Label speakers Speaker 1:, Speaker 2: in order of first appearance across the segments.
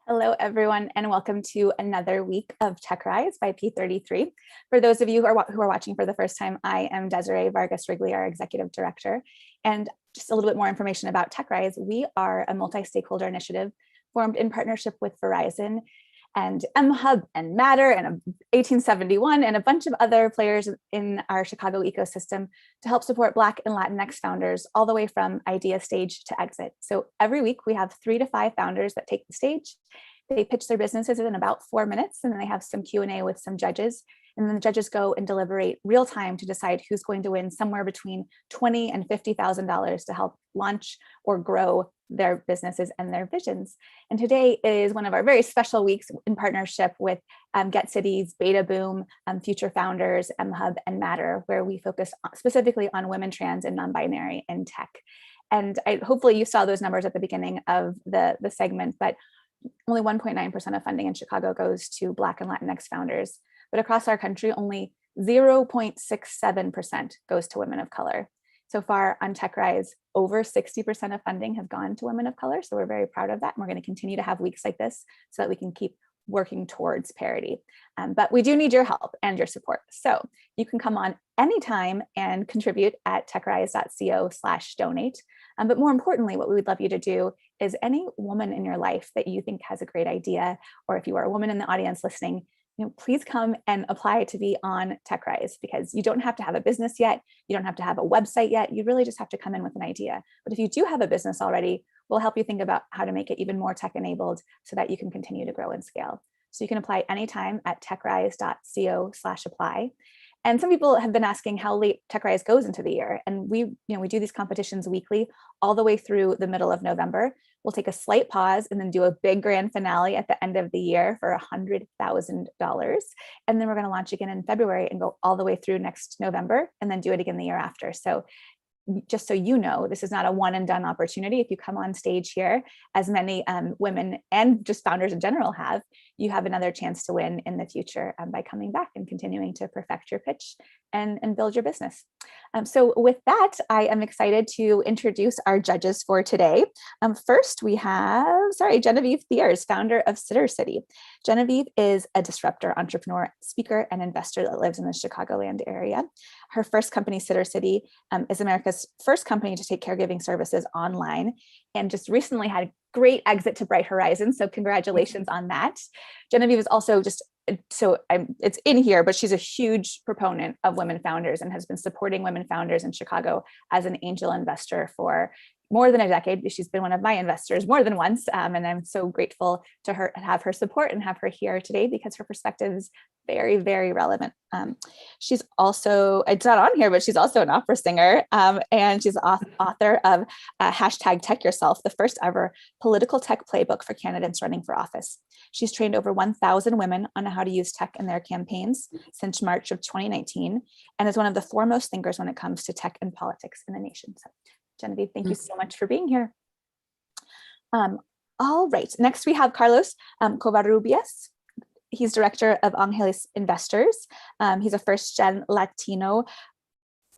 Speaker 1: Hello, everyone, and welcome to another week of TechRise by P33. For those of you who are watching for the first time, I am Desiree Vargas-Wrigley, our Executive Director. And just a little bit more information about TechRise. We are a multi-stakeholder initiative formed in partnership with Verizon and mHub and Matter and 1871 and a bunch of other players in our Chicago ecosystem to help support Black and Latinx founders all the way from idea stage to exit. So every week we have 3 to 5 founders that take the stage. They pitch their businesses in about 4 minutes, and then they have some Q&A with some judges. And then the judges go and deliberate real time to decide who's going to win somewhere between $20,000 and $50,000 to help launch or grow their businesses and their visions. And today is one of our very special weeks in partnership with Get Cities, Beta Boom, Future Founders, mHub, and Matter, where we focus specifically on women, trans, and non-binary in tech. And hopefully you saw those numbers at the beginning of the segment, but only 1.9% of funding in Chicago goes to Black and Latinx founders. But across our country, only 0.67% goes to women of color. So far on TechRise, over 60% of funding has gone to women of color. So we're very proud of that. And we're going to continue to have weeks like this so that we can keep working towards parity. But we do need your help and your support. So you can come on anytime and contribute at techrise.co/donate. But more importantly, what we would love you to do is any woman in your life that you think has a great idea, or if you are a woman in the audience listening, please come and apply to be on TechRise, because you don't have to have a business yet. You don't have to have a website yet. You really just have to come in with an idea. But if you do have a business already, we'll help you think about how to make it even more tech enabled so that you can continue to grow and scale. So you can apply anytime at techrise.co/apply. And some people have been asking how late TechRise goes into the year. And we do these competitions weekly all the way through the middle of November. We'll take a slight pause and then do a big grand finale at the end of the year for $100,000. And then we're going to launch again in February and go all the way through next November and then do it again the year after. So just so you know, this is not a one and done opportunity. If you come on stage here, as many women and just founders in general have, you have another chance to win in the future by coming back and continuing to perfect your pitch and build your business. So with that, I am excited to introduce our judges for today. First, we have, Genevieve Thiers, founder of Sitter City. Genevieve is a disruptor, entrepreneur, speaker, and investor that lives in the Chicagoland area. Her first company, Sitter City, is America's first company to take caregiving services online, and just recently had a great exit to Bright Horizons. So congratulations on that. Genevieve is also it's in here, but she's a huge proponent of women founders and has been supporting women founders in Chicago as an angel investor for more than a decade. She's been one of my investors more than once. And I'm so grateful to have her support and have her here today because her perspective is very, very relevant. She's also, it's not on here, but she's also an opera singer. And she's author of #TechYourself, the first ever political tech playbook for candidates running for office. She's trained over 1,000 women on how to use tech in their campaigns since March of 2019, and is one of the foremost thinkers when it comes to tech and politics in the nation. So Genevieve, thank you so much for being here. All right, next we have Carlos Covarrubias. He's director of Angeles Investors. He's a first-gen Latino.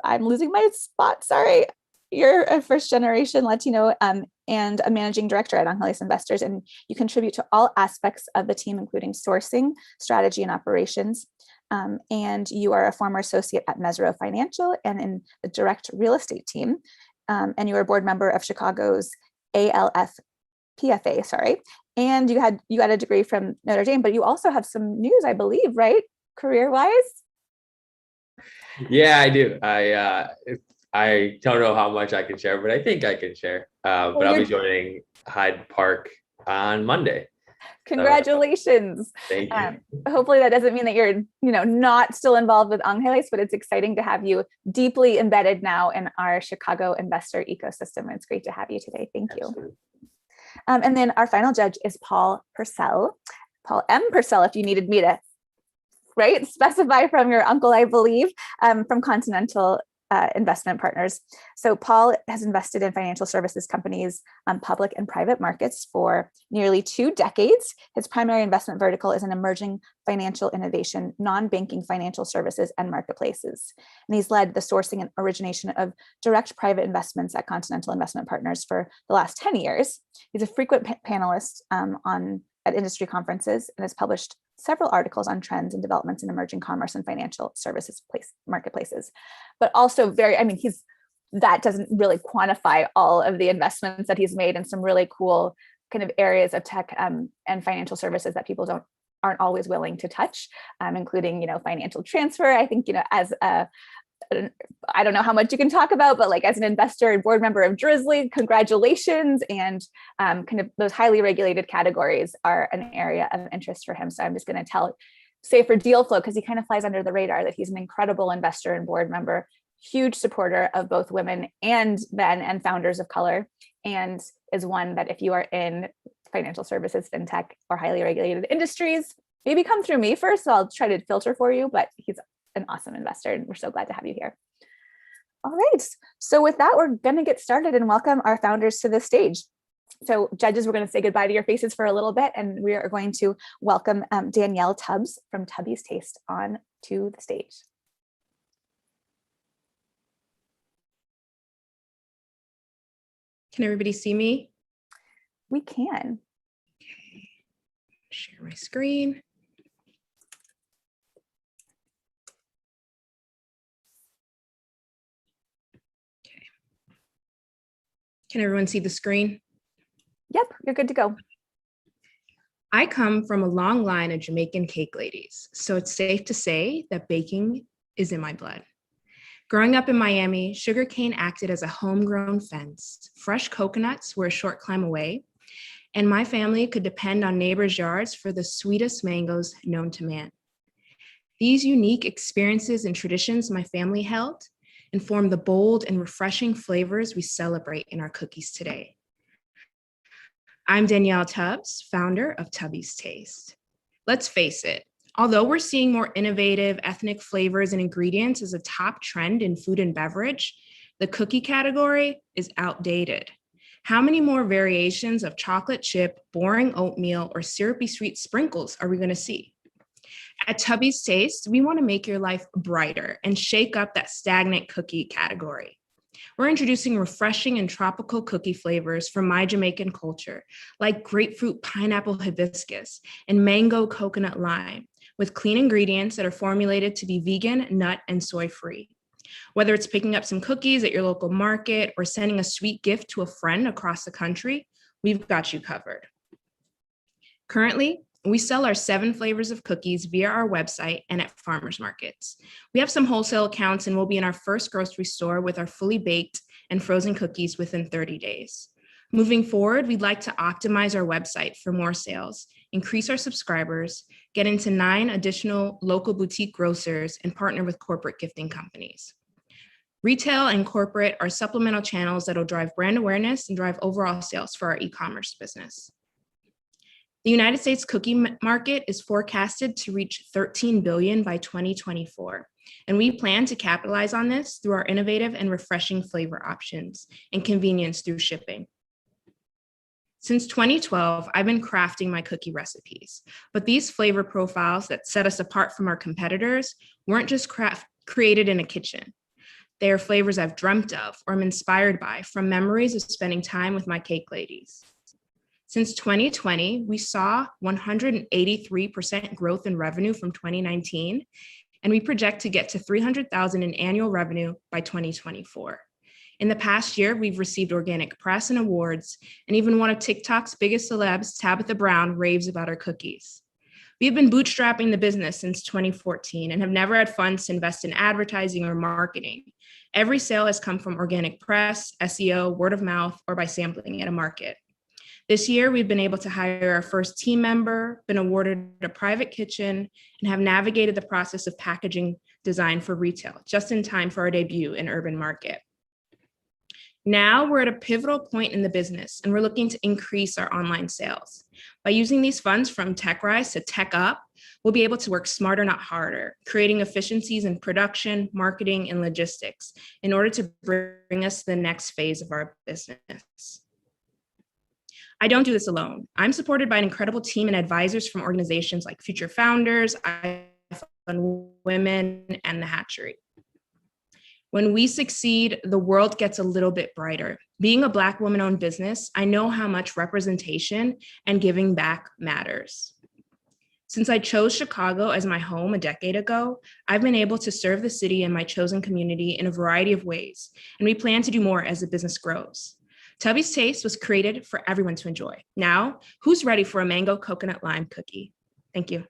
Speaker 1: I'm losing my spot, sorry. You're a first-generation Latino and a managing director at Angeles Investors, and you contribute to all aspects of the team, including sourcing, strategy, and operations. And you are a former associate at Mesro Financial and in the direct real estate team. And you were a board member of Chicago's ALFPFA, and you had a degree from Notre Dame, but you also have some news, I believe, right? Career-wise?
Speaker 2: Yeah, I do. I don't know how much I can share, but I think I can share. But I'll be joining Hyde Park on Monday.
Speaker 1: Congratulations.
Speaker 2: Thank you.
Speaker 1: Hopefully that doesn't mean that you're, not still involved with Angeles, but it's exciting to have you deeply embedded now in our Chicago investor ecosystem. It's great to have you today. Thank you.
Speaker 2: Absolutely.
Speaker 1: And then our final judge is Paul Purcell. Paul M. Purcell, if you needed me to, specify from your uncle, I believe, from Continental Investment Partners. So Paul has invested in financial services companies, public and private markets for nearly 2 decades. His primary investment vertical is in emerging financial innovation, non-banking financial services, and marketplaces. And he's led the sourcing and origination of direct private investments at Continental Investment Partners for the last 10 years. He's a frequent panelist on at industry conferences and has published several articles on trends and developments in emerging commerce and financial services marketplaces. But also that doesn't really quantify all of the investments that he's made in some really cool kind of areas of tech and financial services that people aren't always willing to touch, including, financial transfer. I think, as I don't know how much you can talk about, but like as an investor and board member of Drizzly, congratulations. And kind of those highly regulated categories are an area of interest for him. So I'm just going to say for deal flow, because he kind of flies under the radar, that he's an incredible investor and board member, huge supporter of both women and men and founders of color, and is one that if you are in financial services, fintech, or highly regulated industries, maybe come through me first. So I'll try to filter for you, but he's an awesome investor and we're so glad to have you here. All right, so with that, we're going to get started and welcome our founders to the stage. So judges, we're going to say goodbye to your faces for a little bit, and we are going to welcome Danielle Tubbs from Tubby's Taste on to the stage.
Speaker 3: Can everybody see me?
Speaker 1: We can.
Speaker 3: Okay, share my screen. Okay. Can everyone see the screen?
Speaker 1: Yep, you're good to go.
Speaker 3: I come from a long line of Jamaican cake ladies, so it's safe to say that baking is in my blood. Growing up in Miami, sugarcane acted as a homegrown fence. Fresh coconuts were a short climb away, and my family could depend on neighbors' yards for the sweetest mangoes known to man. These unique experiences and traditions my family held inform the bold and refreshing flavors we celebrate in our cookies today. I'm Danielle Tubbs, founder of Tubby's Taste. Let's face it, although we're seeing more innovative ethnic flavors and ingredients as a top trend in food and beverage, the cookie category is outdated. How many more variations of chocolate chip, boring oatmeal, or syrupy sweet sprinkles are we going to see? At Tubby's Taste, we want to make your life brighter and shake up that stagnant cookie category. We're introducing refreshing and tropical cookie flavors from my Jamaican culture, like grapefruit pineapple hibiscus and mango coconut lime, with clean ingredients that are formulated to be vegan, nut, and soy-free. Whether it's picking up some cookies at your local market or sending a sweet gift to a friend across the country, we've got you covered. Currently, we sell our 7 flavors of cookies via our website and at farmers markets. We have some wholesale accounts and we'll be in our first grocery store with our fully baked and frozen cookies within 30 days. Moving forward, we'd like to optimize our website for more sales, increase our subscribers, get into 9 additional local boutique grocers, and partner with corporate gifting companies. Retail and corporate are supplemental channels that will drive brand awareness and drive overall sales for our e-commerce business. The United States cookie market is forecasted to reach $13 billion by 2024, and we plan to capitalize on this through our innovative and refreshing flavor options and convenience through shipping. Since 2012, I've been crafting my cookie recipes, but these flavor profiles that set us apart from our competitors weren't just created in a kitchen. They are flavors I've dreamt of or am inspired by from memories of spending time with my cake ladies. Since 2020, we saw 183% growth in revenue from 2019, and we project to get to $300,000 in annual revenue by 2024. In the past year, we've received organic press and awards, and even one of TikTok's biggest celebs, Tabitha Brown, raves about our cookies. We have been bootstrapping the business since 2014 and have never had funds to invest in advertising or marketing. Every sale has come from organic press, SEO, word of mouth, or by sampling at a market. This year, we've been able to hire our first team member, been awarded a private kitchen, and have navigated the process of packaging design for retail, just in time for our debut in urban market. Now we're at a pivotal point in the business, and we're looking to increase our online sales. By using these funds from TechRise to Tech Up, we'll be able to work smarter, not harder, creating efficiencies in production, marketing, and logistics in order to bring us to the next phase of our business. I don't do this alone. I'm supported by an incredible team and advisors from organizations like Future Founders, iPhone Women, and The Hatchery. When we succeed, the world gets a little bit brighter. Being a Black woman-owned business, I know how much representation and giving back matters. Since I chose Chicago as my home a decade ago, I've been able to serve the city and my chosen community in a variety of ways, and we plan to do more as the business grows. Tubby's Taste was created for everyone to enjoy. Now, who's ready for a mango coconut lime cookie? Thank you.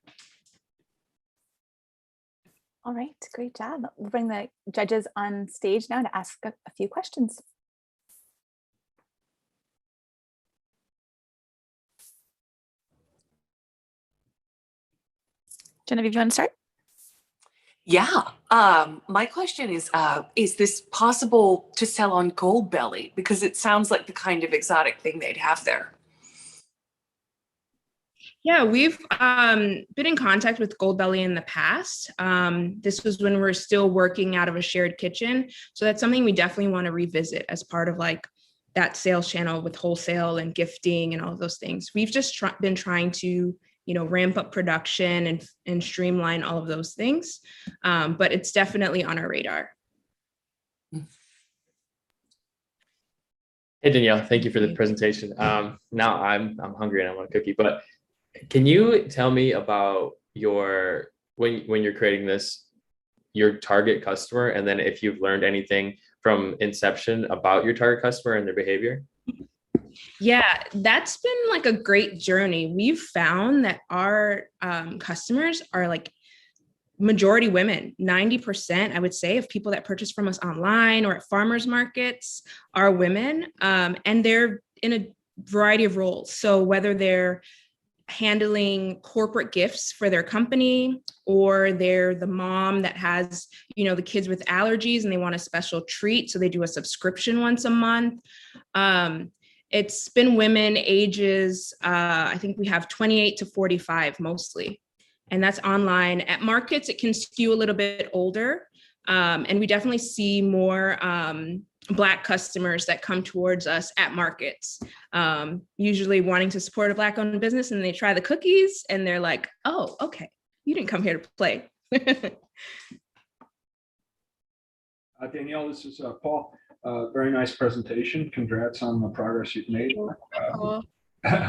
Speaker 1: All right, great job. We'll bring the judges on stage now to ask a few questions. Genevieve, do you want to start?
Speaker 4: Yeah, my question is this possible to sell on Goldbelly? Because it sounds like the kind of exotic thing they'd have there.
Speaker 3: Yeah, we've been in contact with Goldbelly in the past. This was when we were still working out of a shared kitchen. So that's something we definitely want to revisit as part of like that sales channel with wholesale and gifting and all of those things. We've just been trying to, ramp up production and streamline all of those things. But it's definitely on our radar.
Speaker 2: Hey, Danielle, thank you for the presentation. Now I'm hungry and I want a cookie, but can you tell me about when you're creating this, your target customer, and then if you've learned anything from inception about your target customer and their behavior?
Speaker 3: Yeah, that's been like a great journey. We've found that our customers are like majority women. 90%, I would say, of people that purchase from us online or at farmers markets are women, and they're in a variety of roles. So whether they're handling corporate gifts for their company, or they're the mom that has, the kids with allergies and they want a special treat, so they do a subscription once a month. It's been women ages, I think we have 28 to 45 mostly, and that's online. At markets, it can skew a little bit older, and we definitely see more Black customers that come towards us at markets, usually wanting to support a Black-owned business, and they try the cookies and they're like, oh, okay, you didn't come here to play.
Speaker 5: Danielle, this is Paul. Very nice presentation. Congrats on the progress you've made.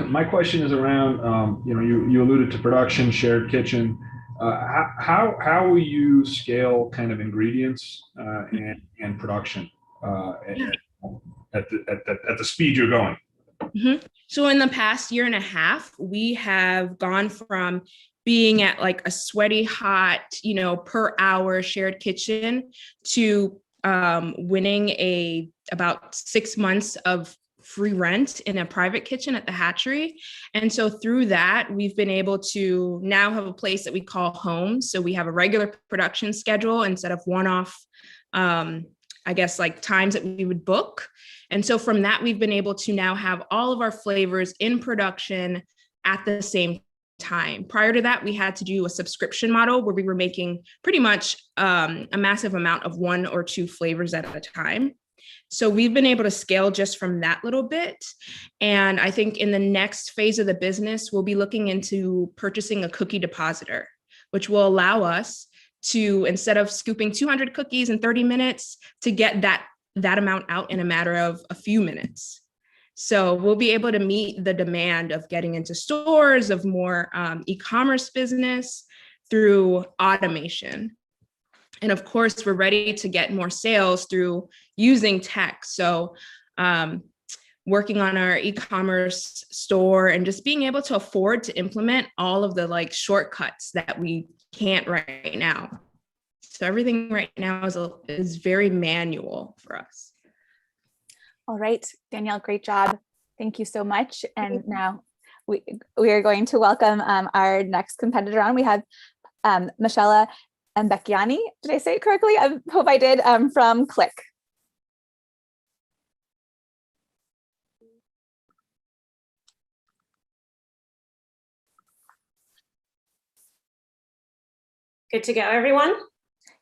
Speaker 5: My question is around, you alluded to production, shared kitchen. How will you scale kind of ingredients and production at the speed you're going?
Speaker 3: Mm-hmm. So in the past year and a half, we have gone from being at like a sweaty hot, per hour shared kitchen to winning about 6 months of free rent in a private kitchen at the hatchery. And so through that, we've been able to now have a place that we call home. So we have a regular production schedule instead of one-off, like times that we would book. And so from that, we've been able to now have all of our flavors in production at the same time. Prior to that, we had to do a subscription model where we were making pretty much a massive amount of 1 or 2 flavors at a time. So we've been able to scale just from that little bit. And I think in the next phase of the business, we'll be looking into purchasing a cookie depositor, which will allow us to, instead of scooping 200 cookies in 30 minutes, to get that amount out in a matter of a few minutes. So we'll be able to meet the demand of getting into stores, of more e-commerce business through automation. And of course, we're ready to get more sales through using tech. So working on our e-commerce store and just being able to afford to implement all of the shortcuts that we can't right now. So everything right now is very manual for us.
Speaker 1: All right, Danielle, great job. Thank you so much. And now we are going to welcome our next competitor on. We have Michelle Mbekeani. Did I say it correctly? I hope I did, from CLIQ.
Speaker 6: Good to go, everyone?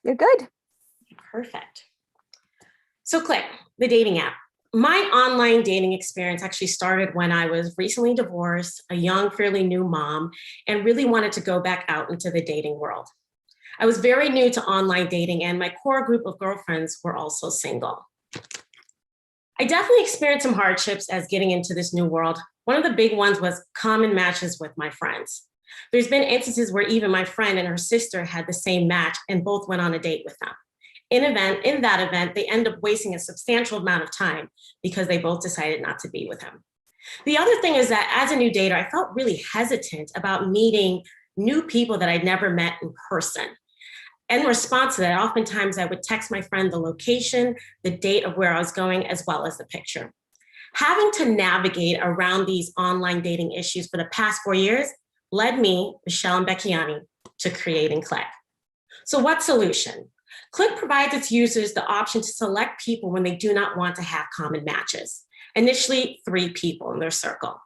Speaker 1: You're good.
Speaker 6: Perfect. So CLIQ, the dating app. My online dating experience actually started when I was recently divorced, a young, fairly new mom, and really wanted to go back out into the dating world. I was very new to online dating, and my core group of girlfriends were also single. I definitely experienced some hardships as getting into this new world. One of the big ones was common matches with my friends. There's been instances where even my friend and her sister had the same match and both went on a date with them. In that event, they end up wasting a substantial amount of time because they both decided not to be with him. The other thing is that as a new dater, I felt really hesitant about meeting new people that I'd never met in person. In response to that, oftentimes I would text my friend the location, the date of where I was going, as well as the picture. Having to navigate around these online dating issues for the past 4 years led me, Michelle Mbekeani, to creating CLIQ. So what solution? CLIQ provides its users the option to select people when they do not want to have common matches. Initially, 3 people in their circle.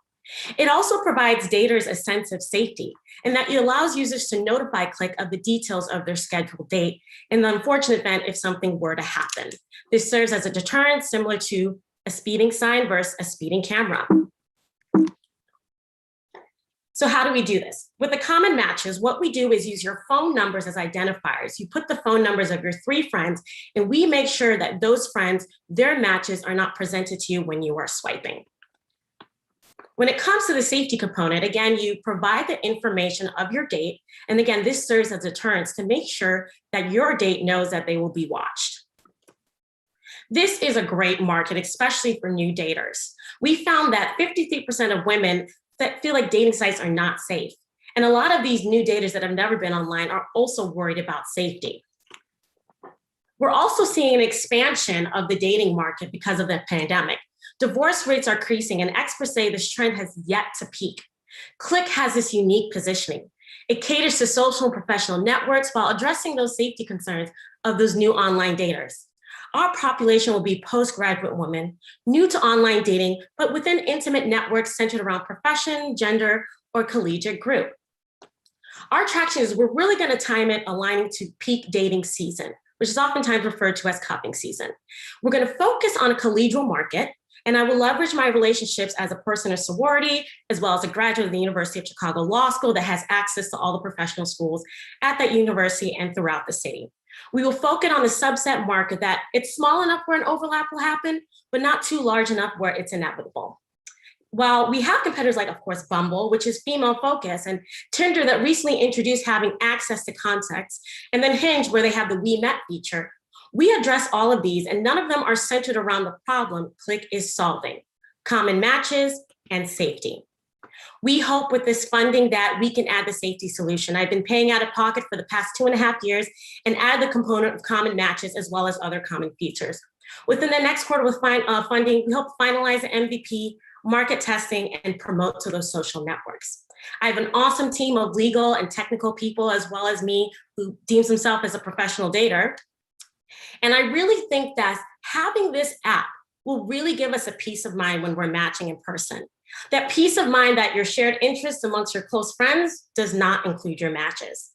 Speaker 6: It also provides daters a sense of safety, in that it allows users to notify CLIQ of the details of their scheduled date in the unfortunate event if something were to happen. This serves as a deterrent similar to a speeding sign versus a speeding camera. So how do we do this? With the common matches, what we do is use your phone numbers as identifiers. You put the phone numbers of your 3 friends, and we make sure that those friends, their matches are not presented to you when you are swiping. When it comes to the safety component, again, you provide the information of your date. And again, this serves as a deterrent to make sure that your date knows that they will be watched. This is a great market, especially for new daters. We found that 53% of women that feel like dating sites are not safe. And a lot of these new daters that have never been online are also worried about safety. We're also seeing an expansion of the dating market because of the pandemic. Divorce rates are increasing, and experts say this trend has yet to peak. CLIQ has this unique positioning. It caters to social and professional networks while addressing those safety concerns of those new online daters. Our population will be postgraduate women, new to online dating, but within intimate networks centered around profession, gender, or collegiate group. Our traction is we're really going to time it aligning to peak dating season, which is oftentimes referred to as cuffing season. We're going to focus on a collegial market, and I will leverage my relationships as a person of sorority, as well as a graduate of the University of Chicago Law School that has access to all the professional schools at that university and throughout the city. We will focus on the subset market that it's small enough where an overlap will happen, but not too large enough where it's inevitable. While we have competitors like, of course, Bumble, which is female focused, and Tinder that recently introduced having access to contacts, and then Hinge where they have the We Met feature, we address all of these, and none of them are centered around the problem CLIQ is solving: common matches and safety. We hope with this funding that we can add the safety solution. I've been paying out of pocket for the past 2.5 years and add the component of common matches as well as other common features. Within the next quarter with funding, we hope to finalize the MVP, market testing, and promote to those social networks. I have an awesome team of legal and technical people, as well as me, who deems himself as a professional dater. And I really think that having this app will really give us a peace of mind when we're matching in person. That peace of mind that your shared interests amongst your close friends does not include your matches.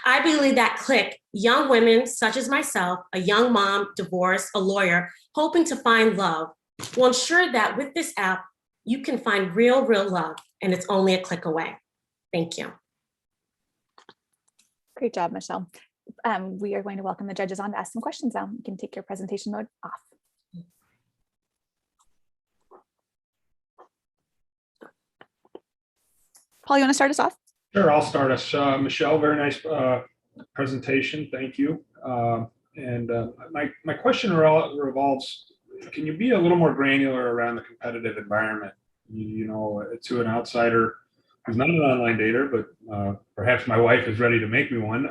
Speaker 6: I believe that CLIQ, young women such as myself, a young mom, divorced, a lawyer, hoping to find love, will ensure that with this app, you can find real love, and it's only a click away. Thank you.
Speaker 1: Great job, Michelle. We are going to welcome the judges on to ask some questions now. You can take your presentation mode off. Paul, you want to start us off?
Speaker 5: Sure, I'll start us. Michelle, very nice presentation. Thank you. My question revolves, can you be a little more granular around the competitive environment? You know, to an outsider who's not an online dater, but perhaps my wife is ready to make me one.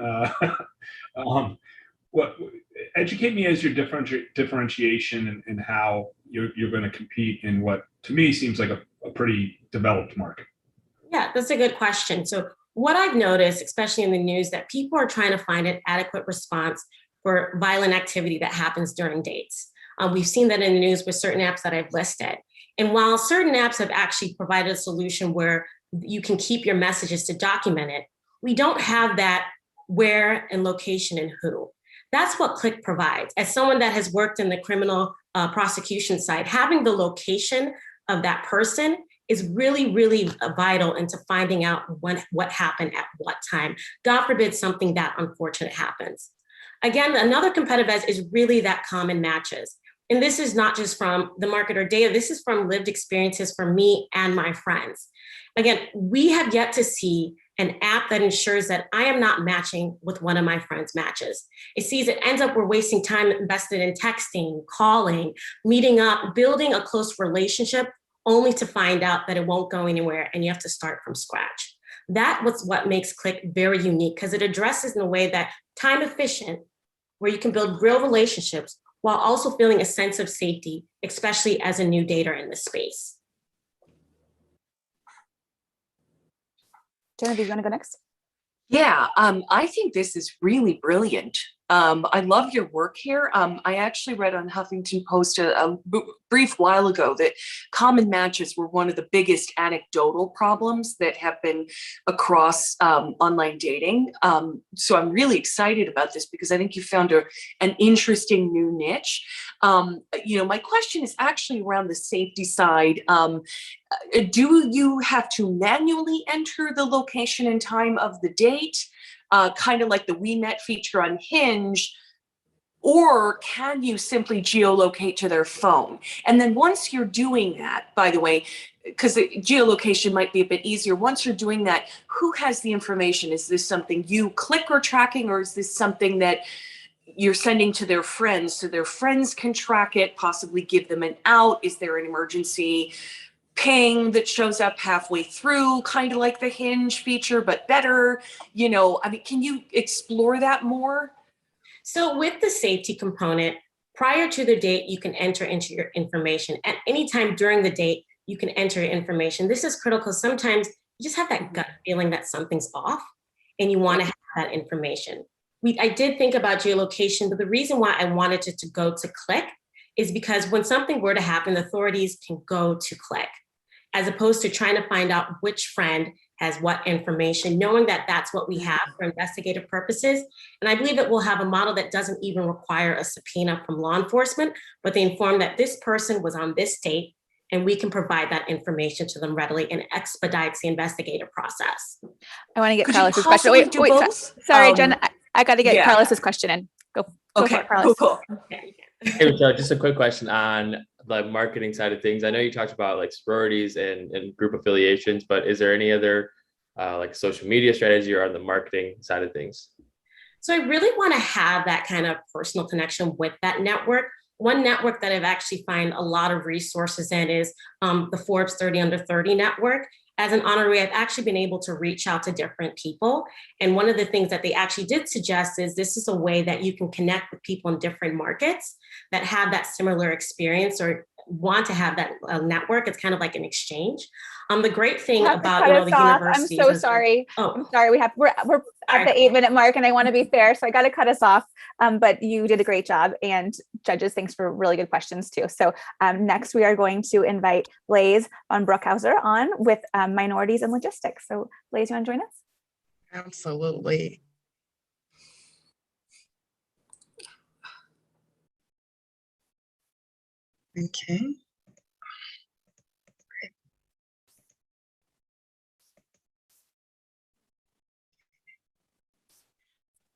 Speaker 5: Educate me as your differentiation in how you're going to compete in what to me seems like a pretty developed market.
Speaker 6: Yeah, that's a good question. So what I've noticed, especially in the news, that people are trying to find an adequate response for violent activity that happens during dates. We've seen that in the news with certain apps that I've listed. And while certain apps have actually provided a solution where you can keep your messages to document it, we don't have that where and location and who. That's what CLIQ provides. As someone that has worked in the criminal prosecution side, having the location of that person is really, really vital into finding out what happened at what time. God forbid something that unfortunate happens. Again, another competitive edge is really that common matches. And this is not just from the marketer data, this is from lived experiences for me and my friends. Again, we have yet to see an app that ensures that I am not matching with one of my friends' matches. It ends up we're wasting time invested in texting, calling, meeting up, building a close relationship, only to find out that it won't go anywhere and you have to start from scratch. That was what makes CLIQ very unique, because it addresses in a way that time efficient, where you can build real relationships while also feeling a sense of safety, especially as a new dater in this space.
Speaker 1: Genevieve, you want to go next?
Speaker 4: Yeah, I think this is really brilliant. I love your work here. I actually read on Huffington Post a brief while ago that common matches were one of the biggest anecdotal problems that have been across online dating. So I'm really excited about this because I think you found an interesting new niche. My question is actually around the safety side. Do you have to manually enter the location and time of the date? Kind of like the We Met feature on Hinge, or can you simply geolocate to their phone? And then once you're doing that, by the way, because the geolocation might be a bit easier, once you're doing that, who has the information? Is this something you CLIQ are tracking, or is this something that you're sending to their friends so their friends can track it, possibly give them an out? Is there an emergency ping that shows up halfway through, kind of like the Hinge feature, but better? Can you explore that more?
Speaker 6: So with the safety component, prior to the date, you can enter into your information. At any time during the date, you can enter your information. This is critical. Sometimes you just have that gut feeling that something's off and you want to have that information. I did think about geolocation, but the reason why I wanted it to go to CLIQ is because when something were to happen, the authorities can go to CLIQ, as opposed to trying to find out which friend has what information, knowing that that's what we have for investigative purposes. And I believe that we'll have a model that doesn't even require a subpoena from law enforcement, but they inform that this person was on this date, and we can provide that information to them readily and expedites the investigative process.
Speaker 1: I want to get
Speaker 4: Could
Speaker 1: Carlos's
Speaker 4: you
Speaker 1: question.
Speaker 4: possibly do both?
Speaker 1: Sorry, Jen, I got to get
Speaker 4: yeah.
Speaker 1: Carlos's question in. Go
Speaker 4: Okay,
Speaker 1: for it, Carlos.
Speaker 4: cool.
Speaker 6: Okay.
Speaker 2: Hey, Michelle, just a quick question on the marketing side of things. I know you talked about like sororities and group affiliations, but is there any other like social media strategy or on the marketing side of things?
Speaker 6: So I really want to have that kind of personal connection with that network. One network that I've actually find a lot of resources in is the Forbes 30 Under 30 network. As an honoree, I've actually been able to reach out to different people. And one of the things that they actually did suggest is this is a way that you can connect with people in different markets that have that similar experience or want to have that network. It's kind of like an exchange. The great thing about the universities.
Speaker 1: I'm so sorry. I'm sorry. We're at the 8-minute mark, and I want to be fair, so I got to cut us off. But you did a great job, and judges, thanks for really good questions too. So next, we are going to invite Blaise VonBruchhaeuser on with minorities and logistics. So Blaise, you want to join us?
Speaker 7: Absolutely. Okay.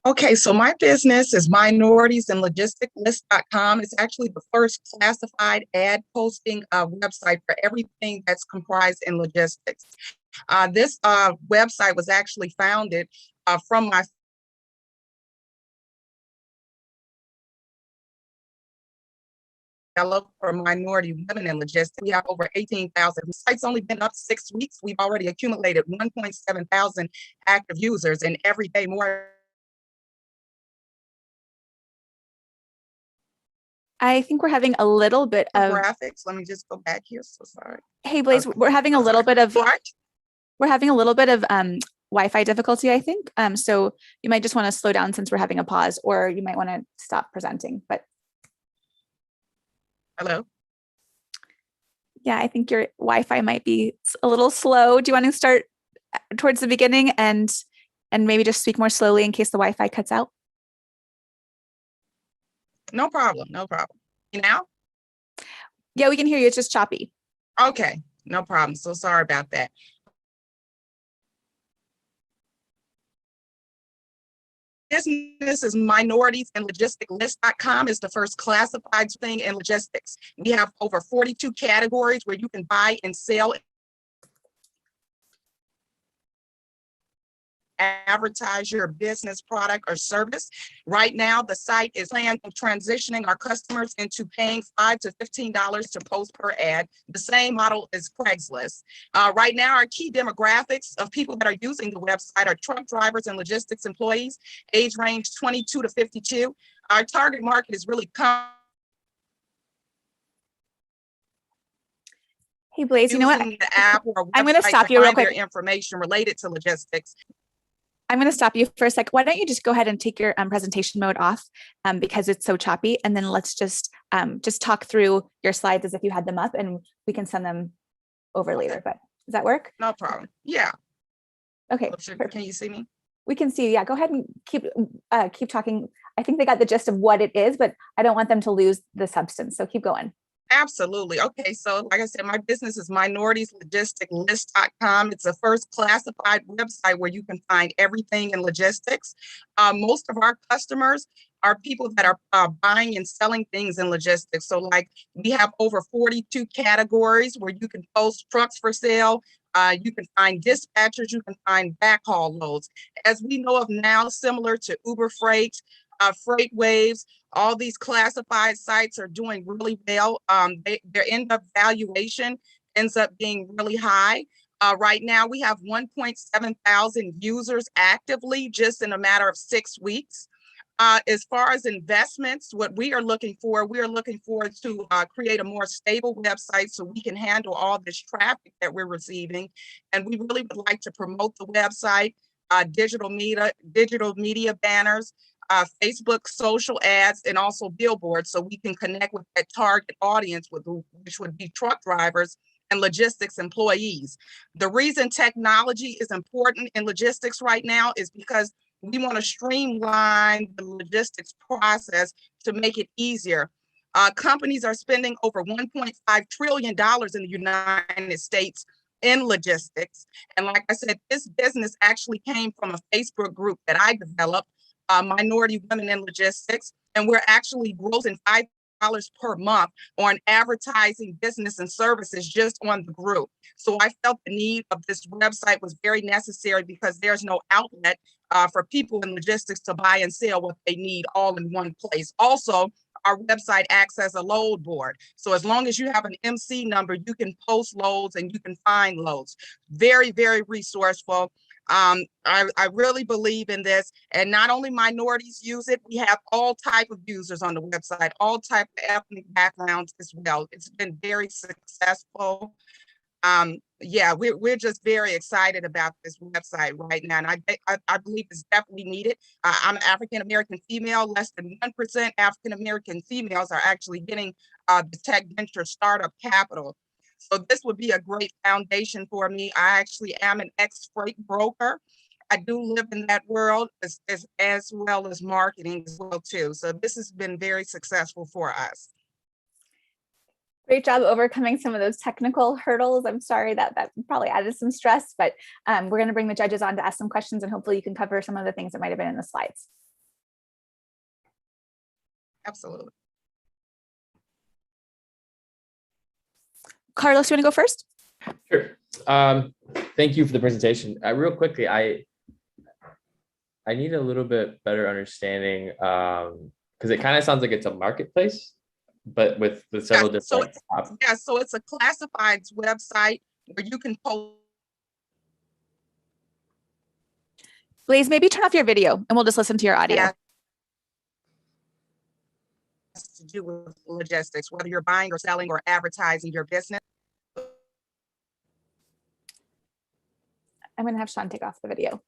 Speaker 7: Okay, so my business is minorities and logistics.com. It's actually the first classified ad posting website for everything that's comprised in logistics. This website was actually founded from my for minority women in logistics. We have over 18,000. The site's only been up 6 weeks. We've already accumulated 1.7 thousand active users, and every day more.
Speaker 1: I think we're having a little bit of
Speaker 7: graphics. Let me just go back here. So sorry.
Speaker 1: Hey, Blaise,
Speaker 7: Okay.
Speaker 1: we're having a little bit of
Speaker 7: What?
Speaker 1: we're having a little bit of Wi-Fi difficulty, I think. So you might just want to slow down since we're having a pause, or you might want to stop presenting. But
Speaker 7: Hello.
Speaker 1: yeah, I think your Wi-Fi might be a little slow. Do you want to start towards the beginning and maybe just speak more slowly in case the Wi-Fi cuts out?
Speaker 7: No problem. No problem. You now?
Speaker 1: Yeah, we can hear you. It's just choppy.
Speaker 7: Okay. No problem. So sorry about that. Business is minorities and logisticlist.com is the first classified thing in logistics. We have over 42 categories where you can buy and sell, advertise your business, product, or service. Right now, the site is planned on transitioning our customers into paying $5 to $15 to post per ad. The same model as Craigslist. Right now, our key demographics of people that are using the website are truck drivers and logistics employees, age range 22 to 52. Our target market is really
Speaker 1: Hey, Blaise, you know what?
Speaker 7: the app or
Speaker 1: I'm going to stop you real quick.
Speaker 7: Information related to logistics.
Speaker 1: I'm going to stop you for a sec. Why don't you just go ahead and take your presentation mode off because it's so choppy, and then let's just talk through your slides as if you had them up, and we can send them over later. But does that work?
Speaker 7: No problem. Yeah.
Speaker 1: Okay.
Speaker 7: Can you see me?
Speaker 1: We can see. Yeah. Go ahead and keep talking. I think they got the gist of what it is, but I don't want them to lose the substance. So keep going.
Speaker 7: Absolutely. Okay. So like I said, my business is minorities.logisticlist.com. It's a first classified website where you can find everything in logistics. Most of our customers are people that are buying and selling things in logistics. So like we have over 42 categories where you can post trucks for sale. You can find dispatchers, you can find backhaul loads. As we know of now, similar to Uber Freight, Freight Waves, all these classified sites are doing really well. Their end up valuation ends up being really high. Right now, we have 1.7 thousand users actively just in a matter of 6 weeks. As far as investments, what we are looking for to create a more stable website so we can handle all this traffic that we're receiving. And we really would like to promote the website, digital media banners, Facebook social ads, and also billboards so we can connect with that target audience, which would be truck drivers and logistics employees. The reason technology is important in logistics right now is because we want to streamline the logistics process to make it easier. Companies are spending over $1.5 trillion in the United States in logistics. And like I said, this business actually came from a Facebook group that I developed, Minority Women in Logistics, and we're actually grossing $5 per month on advertising business and services just on the group. So I felt the need of this website was very necessary because there's no outlet for people in logistics to buy and sell what they need all in one place. Also, our website acts as a load board. So as long as you have an MC number, you can post loads and you can find loads. Very, very resourceful. I really believe in this, and not only minorities use it, we have all type of users on the website, all type of ethnic backgrounds as well. It's been very successful. Yeah, we're just very excited about this website right now, and I believe it's definitely needed. I'm an African-American female. Less than 1% African-American females are actually getting the tech venture startup capital. So this would be a great foundation for me. I actually am an ex-freight broker. I do live in that world as well as marketing as well too. So this has been very successful for us.
Speaker 1: Great job overcoming some of those technical hurdles. I'm sorry that probably added some stress, but we're going to bring the judges on to ask some questions, and hopefully you can cover some of the things that might have been in the slides.
Speaker 7: Absolutely.
Speaker 1: Carlos, you want to go first?
Speaker 2: Sure. Thank you for the presentation. Real quickly, I need a little bit better understanding because it kind of sounds like it's a marketplace, but with several different.
Speaker 7: So it's a classifieds website where you can post.
Speaker 1: Blaise, maybe turn off your video and we'll just listen to your audio.
Speaker 7: Yeah. To do with logistics, whether you're buying or selling or advertising your business.
Speaker 1: I'm going to have Sean take off the video.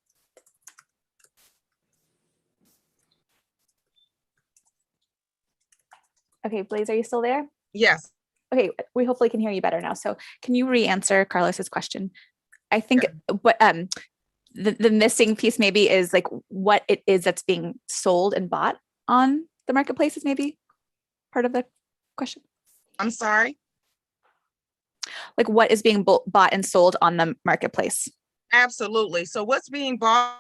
Speaker 1: Okay, Blaise, are you still there?
Speaker 7: Yes.
Speaker 1: Okay, we hopefully can hear you better now. So can you re-answer Carlos's question? I think what the missing piece maybe is like what it is that's being sold and bought on the marketplace is maybe part of the question.
Speaker 7: I'm sorry.
Speaker 1: Like what is being bought and sold on the marketplace?
Speaker 7: Absolutely. So what's being bought?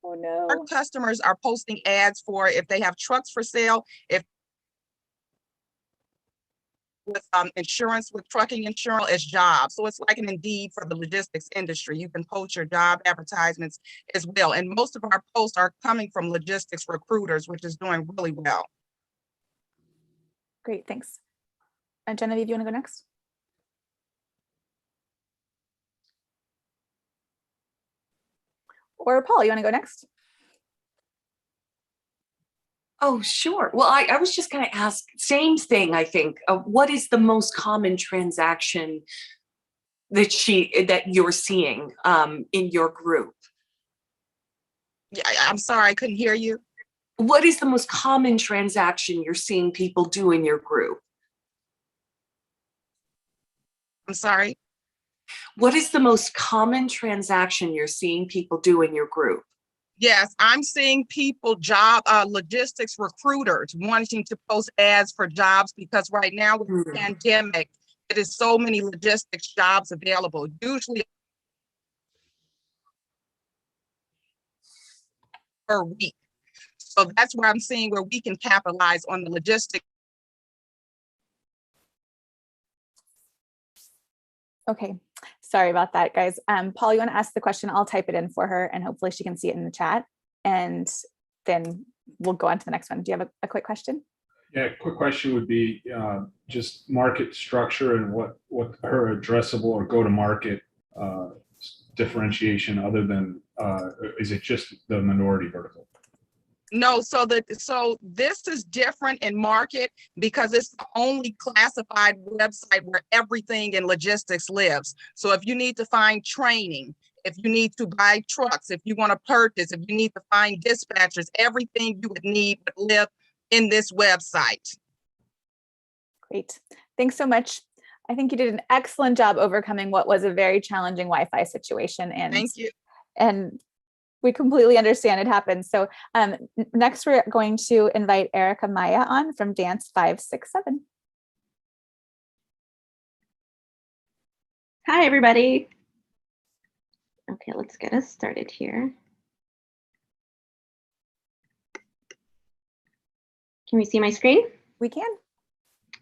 Speaker 1: Oh no.
Speaker 7: Our customers are posting ads for if they have trucks for sale, if with insurance, with trucking insurance as jobs. So it's like an Indeed for the logistics industry. You can post your job advertisements as well. And most of our posts are coming from logistics recruiters, which is doing really well.
Speaker 1: Great, thanks. And Genevieve, you want to go next? Or Paul, you want to go next?
Speaker 4: Oh, sure. Well, I was just going to ask, same thing, I think. What is the most common transaction that you're seeing in your group?
Speaker 7: Yeah, I'm sorry, I couldn't hear you.
Speaker 4: What is the most common transaction you're seeing people do in your group?
Speaker 7: I'm sorry.
Speaker 4: What is the most common transaction you're seeing people do in your group?
Speaker 7: Yes, I'm seeing people, logistics recruiters wanting to post ads for jobs because right now with the pandemic, it is so many logistics jobs available, usually per week. So that's where I'm seeing where we can capitalize on the logistics.
Speaker 1: Okay, sorry about that, guys. Paul, you want to ask the question? I'll type it in for her and hopefully she can see it in the chat. And then we'll go on to the next one. Do you have a quick question?
Speaker 5: Yeah, quick question would be just market structure and what her addressable or go-to-market differentiation other than, is it just the minority vertical?
Speaker 7: No, so this is different in market because it's the only classified website where everything in logistics lives. So if you need to find training, if you need to buy trucks, if you want to purchase, if you need to find dispatchers, everything you would need would live in this website.
Speaker 1: Great, thanks so much. I think you did an excellent job overcoming what was a very challenging Wi-Fi situation. And
Speaker 7: thank you.
Speaker 1: And we completely understand it happens. So next we're going to invite Erica Maya on from Dance 567.
Speaker 8: Hi, everybody. Okay, let's get us started here. Can we see my screen?
Speaker 1: We can.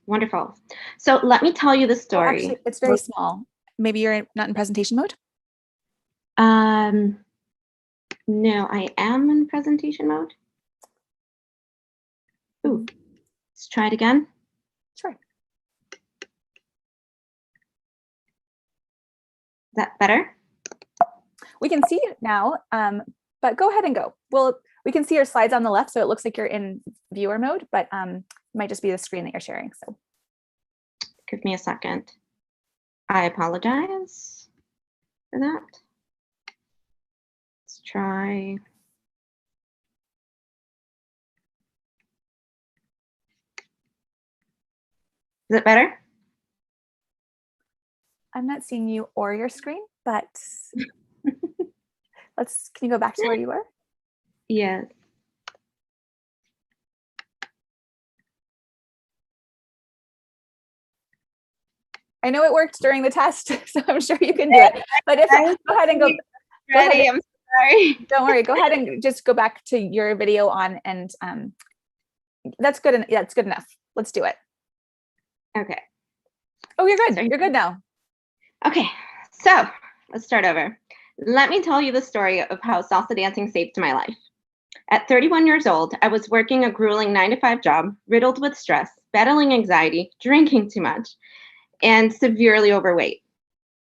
Speaker 8: Wonderful. So let me tell you the story.
Speaker 1: Oh, actually, it's very small. Maybe you're not in presentation mode?
Speaker 8: No, I am in presentation mode. Ooh, let's try it again.
Speaker 1: Sure.
Speaker 8: Is that better?
Speaker 1: We can see it now, but go ahead and go. We can see your slides on the left, so it looks like you're in viewer mode, but it might just be the screen that you're sharing. So
Speaker 8: give me a second. I apologize for that. Let's try. Is it better?
Speaker 1: I'm not seeing you or your screen, but can you go back to where you were?
Speaker 8: Yes.
Speaker 1: I know it worked during the test, so I'm sure you can do it. But go ahead and go.
Speaker 8: Ready? I'm sorry.
Speaker 1: Don't worry. Go ahead and just go back to your video on, and that's good. That's good enough. Let's do it.
Speaker 8: Okay.
Speaker 1: Oh, you're good. You're good now.
Speaker 8: Okay, so let's start over. Let me tell you the story of how salsa dancing saved my life. At 31 years old, I was working a grueling 9-to-5 job, riddled with stress, battling anxiety, drinking too much, and severely overweight.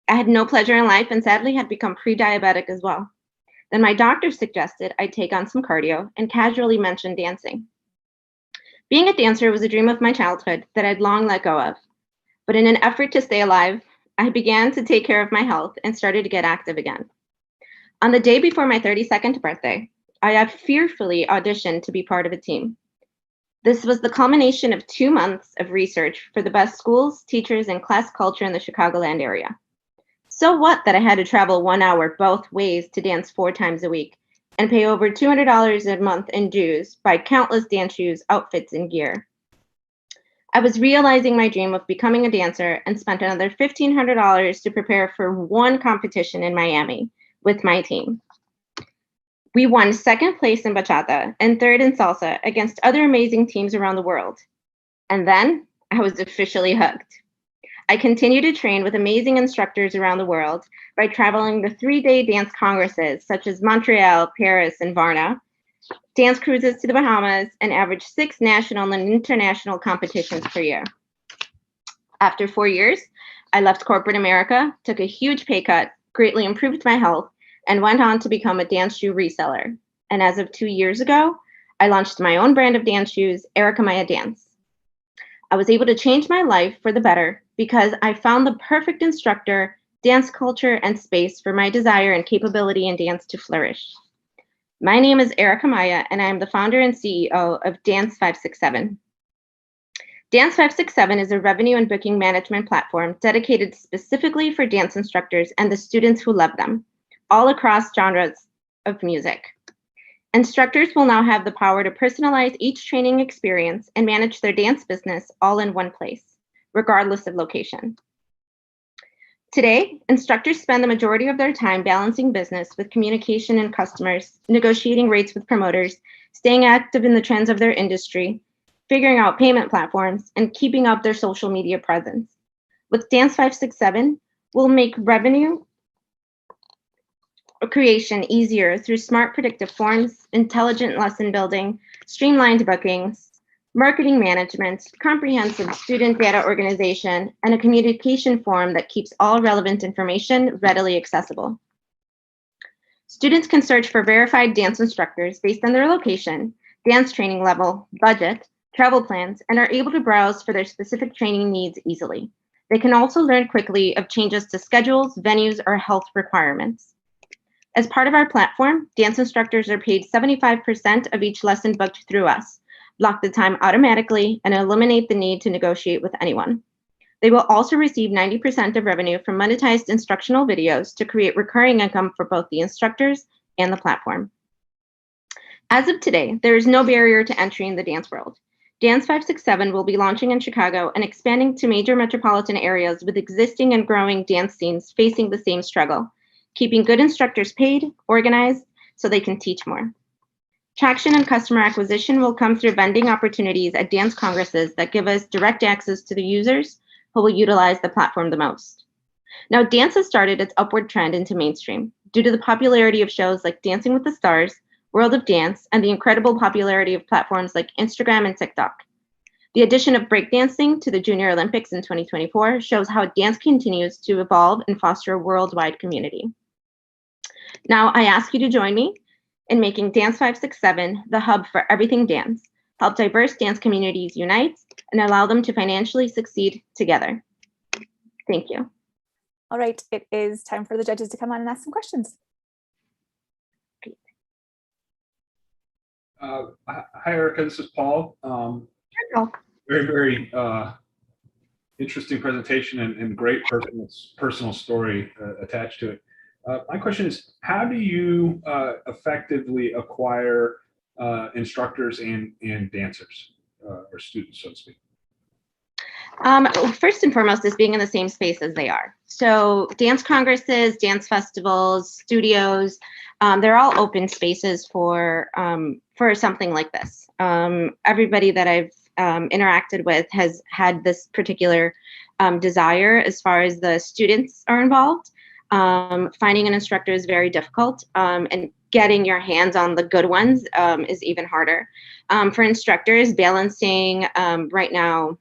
Speaker 8: I had no pleasure in life and sadly had become pre-diabetic as well. Then my doctor suggested I take on some cardio and casually mentioned dancing. Being a dancer was a dream of my childhood that I'd long let go of. But in an effort to stay alive, I began to take care of my health and started to get active again. On the day before my 32nd birthday, I had fearfully auditioned to be part of a team. This was the culmination of 2 months of research for the best schools, teachers, and class culture in the Chicagoland area. So what that I had to travel 1 hour both ways to dance 4 times a week and pay over $200 a month in dues, buy countless dance shoes, outfits, and gear. I was realizing my dream of becoming a dancer and spent another $1,500 to prepare for one competition in Miami with my team. We won second place in bachata and third in salsa against other amazing teams around the world. And then I was officially hooked. I continue to train with amazing instructors around the world by traveling to 3-day dance congresses such as Montreal, Paris, and Varna, dance cruises to the Bahamas, and average 6 national and international competitions per year. After 4 years, I left corporate America, took a huge pay cut, greatly improved my health, and went on to become a dance shoe reseller. And as of 2 years ago, I launched my own brand of dance shoes, Erica Maya Dance. I was able to change my life for the better because I found the perfect instructor, dance culture, and space for my desire and capability in dance to flourish. My name is Erica Maya, and I am the founder and CEO of Dance 567. Dance 567 is a revenue and booking management platform dedicated specifically for dance instructors and the students who love them, all across genres of music. Instructors will now have the power to personalize each training experience and manage their dance business all in one place, regardless of location. Today, instructors spend the majority of their time balancing business with communication and customers, negotiating rates with promoters, staying active in the trends of their industry, figuring out payment platforms, and keeping up their social media presence. With Dance 567, we'll make revenue creation easier through smart predictive forms, intelligent lesson building, streamlined bookings, marketing management, comprehensive student data organization, and a communication form that keeps all relevant information readily accessible. Students can search for verified dance instructors based on their location, dance training level, budget, travel plans, and are able to browse for their specific training needs easily. They can also learn quickly of changes to schedules, venues, or health requirements. As part of our platform, dance instructors are paid 75% of each lesson booked through us, block the time automatically, and eliminate the need to negotiate with anyone. They will also receive 90% of revenue from monetized instructional videos to create recurring income for both the instructors and the platform. As of today, there is no barrier to entry in the dance world. Dance 567 will be launching in Chicago and expanding to major metropolitan areas with existing and growing dance scenes facing the same struggle, keeping good instructors paid, organized, so they can teach more. Traction and customer acquisition will come through vending opportunities at dance congresses that give us direct access to the users who will utilize the platform the most. Now, dance has started its upward trend into mainstream due to the popularity of shows like Dancing with the Stars, World of Dance, and the incredible popularity of platforms like Instagram and TikTok. The addition of breakdancing to the Junior Olympics in 2024 shows how dance continues to evolve and foster a worldwide community. Now, I ask you to join me in making Dance 567 the hub for everything dance, help diverse dance communities unite, and allow them to financially succeed together. Thank you.
Speaker 1: All right, it is time for the judges to come on and ask some questions.
Speaker 5: Hi, Erica, this is Paul. Very, very interesting presentation and great personal story attached to it. My question is, how do you effectively acquire instructors and dancers or students, so to speak?
Speaker 8: First and foremost is being in the same space as they are. So dance congresses, dance festivals, studios, they're all open spaces for something like this. Everybody that I've interacted with has had this particular desire as far as the students are involved. Finding an instructor is very difficult, and getting your hands on the good ones is even harder. For instructors, balancing right now,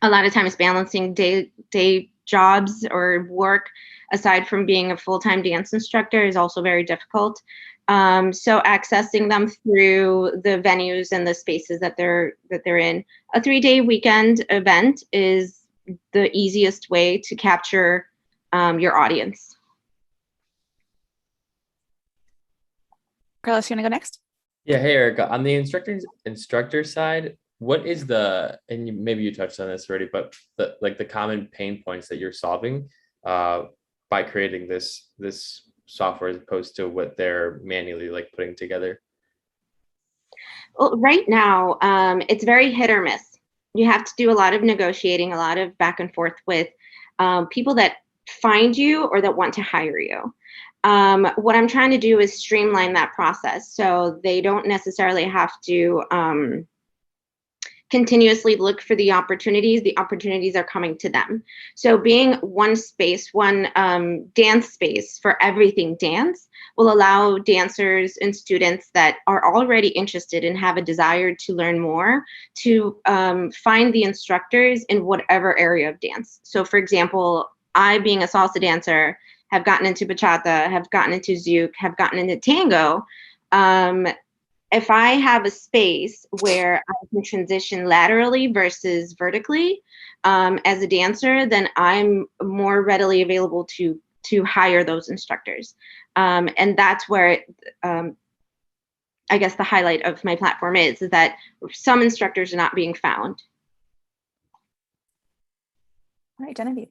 Speaker 8: a lot of times balancing day jobs or work aside from being a full-time dance instructor is also very difficult. So accessing them through the venues and the spaces that they're in. A 3-day weekend event is the easiest way to capture your audience.
Speaker 1: Carlos, you want to go next?
Speaker 2: Yeah, hey Erica. On the instructor side, what is maybe you touched on this already, but the common pain points that you're solving by creating this software as opposed to what they're manually putting together?
Speaker 8: Well, right now, it's very hit or miss. You have to do a lot of negotiating, a lot of back and forth with people that find you or that want to hire you. What I'm trying to do is streamline that process so they don't necessarily have to continuously look for the opportunities are coming to them. So being one space, one dance space for everything dance will allow dancers and students that are already interested and have a desire to learn more to find the instructors in whatever area of dance. So for example, I, being a salsa dancer, have gotten into bachata, have gotten into zouk, have gotten into tango. If I have a space where I can transition laterally versus vertically as a dancer, then I'm more readily available to hire those instructors. And that's where I guess the highlight of my platform is that some instructors are not being found.
Speaker 1: All right, Genevieve.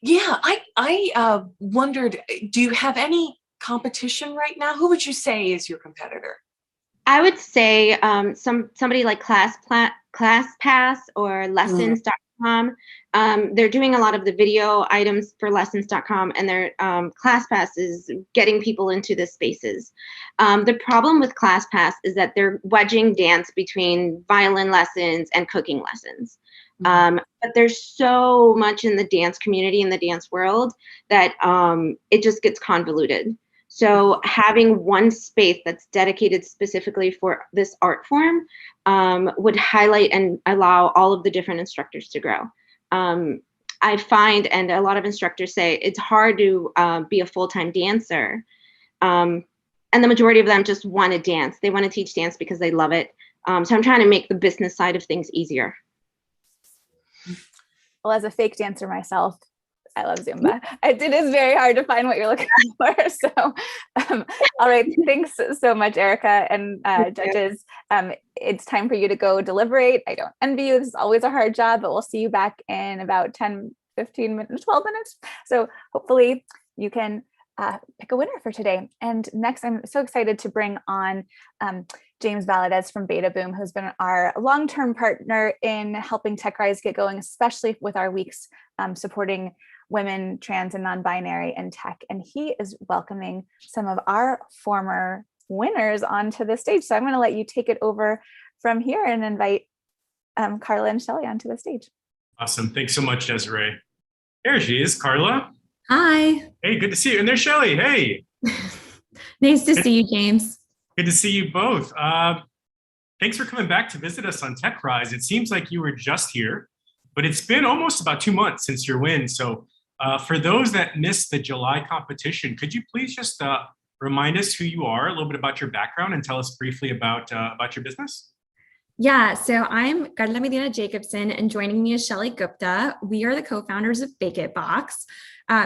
Speaker 4: Yeah, I wondered, do you have any competition right now? Who would you say is your competitor?
Speaker 8: I would say somebody like ClassPass or Lessons.com. They're doing a lot of the video items for Lessons.com, and their ClassPass is getting people into the spaces. The problem with ClassPass is that they're wedging dance between violin lessons and cooking lessons. But there's so much in the dance community, in the dance world, that it just gets convoluted. So having one space that's dedicated specifically for this art form would highlight and allow all of the different instructors to grow. I find, and a lot of instructors say, it's hard to be a full-time dancer. And the majority of them just want to dance. They want to teach dance because they love it. So I'm trying to make the business side of things easier.
Speaker 1: Well, as a fake dancer myself, I love Zumba. It is very hard to find what you're looking for. So, all right. Thanks so much, Erica and judges. It's time for you to go deliberate. I don't envy you. This is always a hard job, but we'll see you back in about 10, 15 minutes, 12 minutes. So hopefully you can pick a winner for today. And next, I'm so excited to bring on James Valadez from Beta Boom, who's been our long-term partner in helping TechRise get going, especially with our weeks supporting women, trans, and non-binary in tech. And he is welcoming some of our former winners onto the stage. So I'm going to let you take it over from here and invite Carla and Shelley onto the stage.
Speaker 9: Awesome. Thanks so much, Desiree. There she is, Carla.
Speaker 10: Hi.
Speaker 9: Hey, good to see you. And there's Shelley. Hey.
Speaker 10: Nice to see you, James.
Speaker 9: Good to see you both. Thanks for coming back to visit us on TechRise. It seems like you were just here, but it's been almost about 2 months since your win. So for those that missed the July competition, could you please just remind us who you are, a little bit about your background, and tell us briefly about your business?
Speaker 10: Yeah, so I'm Carla Jacobson, and joining me is Shelley Gupta. We are the co-founders of Bake It Box.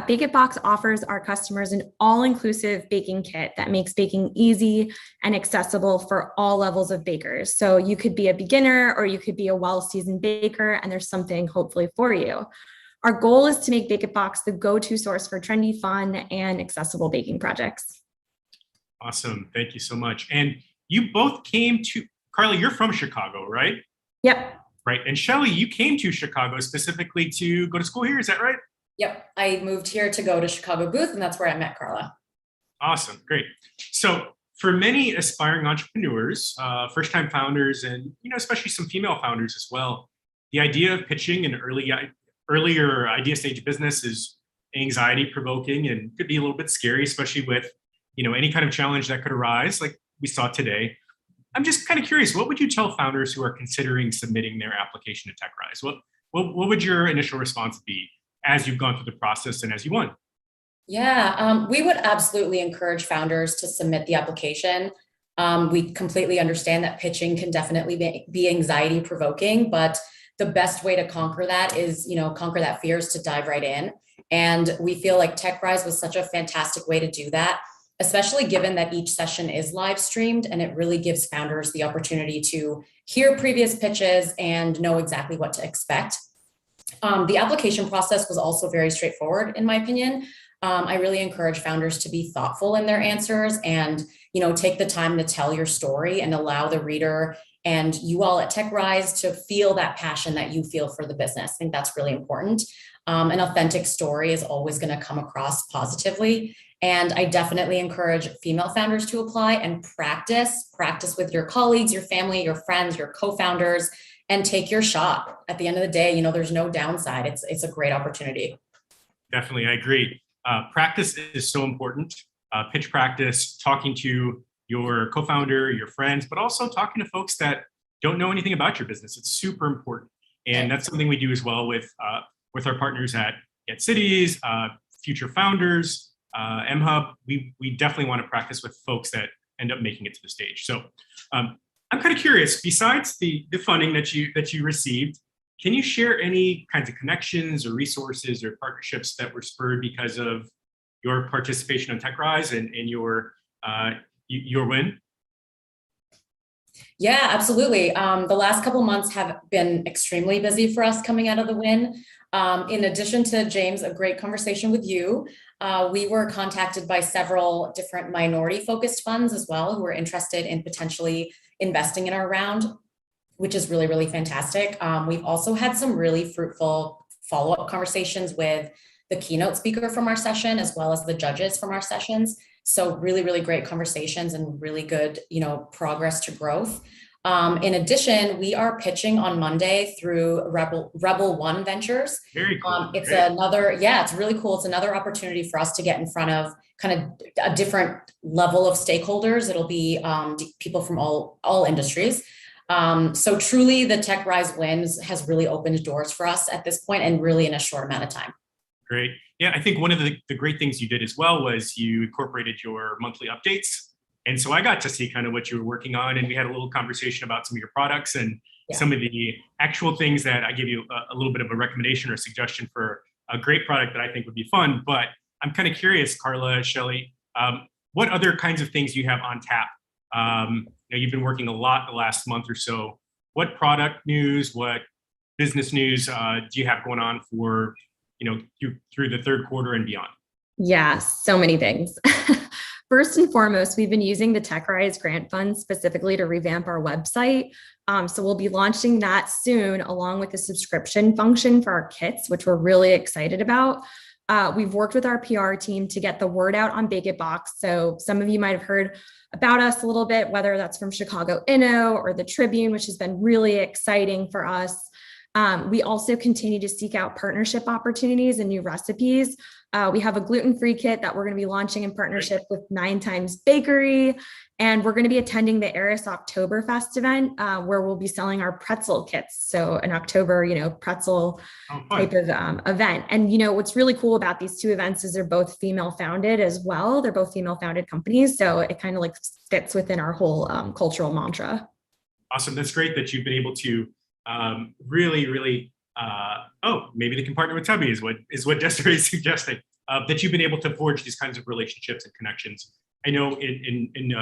Speaker 10: Bake It Box offers our customers an all-inclusive baking kit that makes baking easy and accessible for all levels of bakers. So you could be a beginner or you could be a well-seasoned baker, and there's something hopefully for you. Our goal is to make Bake It Box the go-to source for trendy, fun, and accessible baking projects.
Speaker 9: Awesome. Thank you so much. And you both came to, Carla, you're from Chicago, right?
Speaker 10: Yep.
Speaker 9: Right. And Shelley, you came to Chicago specifically to go to school here. Is that right?
Speaker 11: Yep. I moved here to go to Chicago Booth, and that's where I met Carla.
Speaker 9: Awesome. Great. So for many aspiring entrepreneurs, first-time founders, and especially some female founders as well, the idea of pitching an earlier idea stage business is anxiety provoking and could be a little bit scary, especially with any kind of challenge that could arise like we saw today. I'm just kind of curious, what would you tell founders who are considering submitting their application to TechRise? What would your initial response be as you've gone through the process and as you won?
Speaker 11: Yeah, we would absolutely encourage founders to submit the application. We completely understand that pitching can definitely be anxiety provoking, but the best way to conquer that is, conquer that fear is to dive right in. And we feel like TechRise was such a fantastic way to do that, especially given that each session is live streamed, and it really gives founders the opportunity to hear previous pitches and know exactly what to expect. The application process was also very straightforward, in my opinion. I really encourage founders to be thoughtful in their answers and, take the time to tell your story and allow the reader and you all at TechRise to feel that passion that you feel for the business. I think that's really important. An authentic story is always going to come across positively. And I definitely encourage female founders to apply and practice with your colleagues, your family, your friends, your co-founders, and take your shot. At the end of the day, there's no downside. It's a great opportunity.
Speaker 9: Definitely, I agree. Practice is so important. Pitch practice, talking to your co-founder, your friends, but also talking to folks that don't know anything about your business. It's super important. And that's something we do as well with our partners at Get Cities, future founders, MHub. We definitely want to practice with folks that end up making it to the stage. So I'm kind of curious, besides the funding that you received, can you share any kinds of connections or resources or partnerships that were spurred because of your participation on TechRise and your win?
Speaker 11: Yeah, absolutely. The last couple months have been extremely busy for us coming out of the win. In addition to James, a great conversation with you, we were contacted by several different minority-focused funds as well who were interested in potentially investing in our round, which is really, really fantastic. We've also had some really fruitful follow-up conversations with the keynote speaker from our session, as well as the judges from our sessions. So really, really great conversations and really good, progress to growth. In addition, we are pitching on Monday through Rebel One Ventures.
Speaker 9: Very cool.
Speaker 11: It's it's really cool. It's another opportunity for us to get in front of kind of a different level of stakeholders. It'll be people from all industries. So truly the TechRise wins has really opened doors for us at this point and really in a short amount of time.
Speaker 9: Great. Yeah, I think one of the great things you did as well was you incorporated your monthly updates. And so I got to see kind of what you were working on, and we had a little conversation about some of your products and some of the actual things that I give you a little bit of a recommendation or suggestion for a great product that I think would be fun. But I'm kind of curious, Carla, Shelley, what other kinds of things you have on tap? You've been working a lot the last month or so. What product news, what business news do you have going on for through the third quarter and beyond?
Speaker 10: Yeah, so many things. First and foremost, we've been using the TechRise grant fund specifically to revamp our website. So we'll be launching that soon, along with the subscription function for our kits, which we're really excited about. We've worked with our PR team to get the word out on BakeItBox. So some of you might have heard about us a little bit, whether that's from Chicago Inno or the Tribune, which has been really exciting for us. We also continue to seek out partnership opportunities and new recipes. We have a gluten-free kit that we're going to be launching in partnership with 9 Times Bakery. And we're going to be attending the Eris Oktoberfest event where we'll be selling our pretzel kits. So an October, pretzel type of event. And, what's really cool about these two events is they're both female founded as well. They're both female founded companies. So it kind of fits within our whole cultural mantra.
Speaker 9: Awesome. That's great that you've been able to really, maybe they can partner with Tubby is what Desiree is suggesting, that you've been able to forge these kinds of relationships and connections. I know in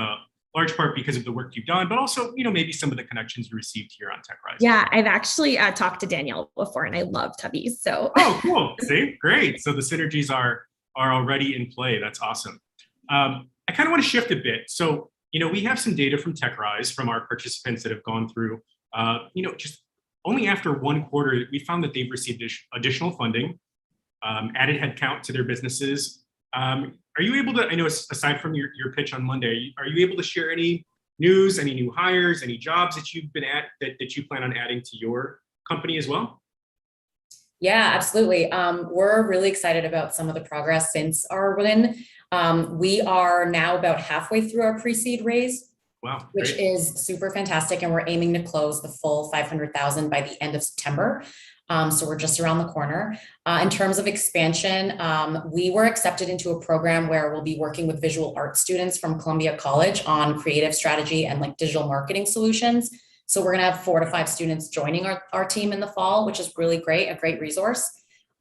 Speaker 9: large part because of the work you've done, but also, maybe some of the connections you received here on TechRise.
Speaker 10: Yeah, I've actually talked to Danielle before and I love Tubby. So.
Speaker 9: Oh, cool. See, great. So the synergies are already in play. That's awesome. I kind of want to shift a bit. So, we have some data from TechRise from our participants that have gone through, just only after one quarter, we found that they've received additional funding, added headcount to their businesses. Are you able to, I know aside from your pitch on Monday, are you able to share any news, any new hires, any jobs that you've been at that you plan on adding to your company as well?
Speaker 11: Yeah, absolutely. We're really excited about some of the progress since our win. We are now about halfway through our pre-seed raise.
Speaker 9: Wow,
Speaker 11: which is super fantastic. And we're aiming to close the full 500,000 by the end of September. So we're just around the corner. In terms of expansion, we were accepted into a program where we'll be working with visual art students from Columbia College on creative strategy and digital marketing solutions. So we're gonna have 4 to 5 students joining our team in the fall, which is really great, a great resource.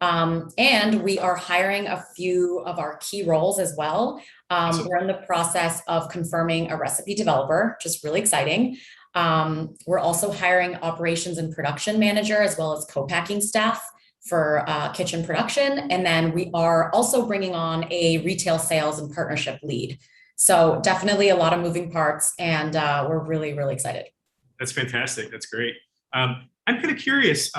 Speaker 11: And we are hiring a few of our key roles as well. We're in the process of confirming a recipe developer, which is really exciting. We're also hiring operations and production manager, as well as co-packing staff for kitchen production. And then we are also bringing on a retail sales and partnership lead. So definitely a lot of moving parts, and we're really, really excited.
Speaker 9: That's fantastic. That's great. I'm kind of curious.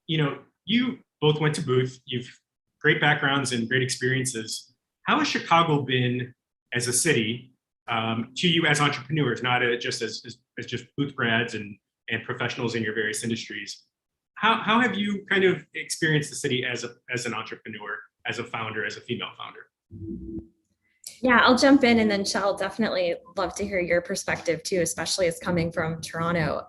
Speaker 9: You both went to Booth. You've great backgrounds and great experiences. How has Chicago been as a city to you as entrepreneurs, not just as just Booth grads and professionals in your various industries? How have you kind of experienced the city as an entrepreneur, as a founder, as a female founder?
Speaker 10: Yeah, I'll jump in, and then Shell, definitely love to hear your perspective too, especially as coming from Toronto.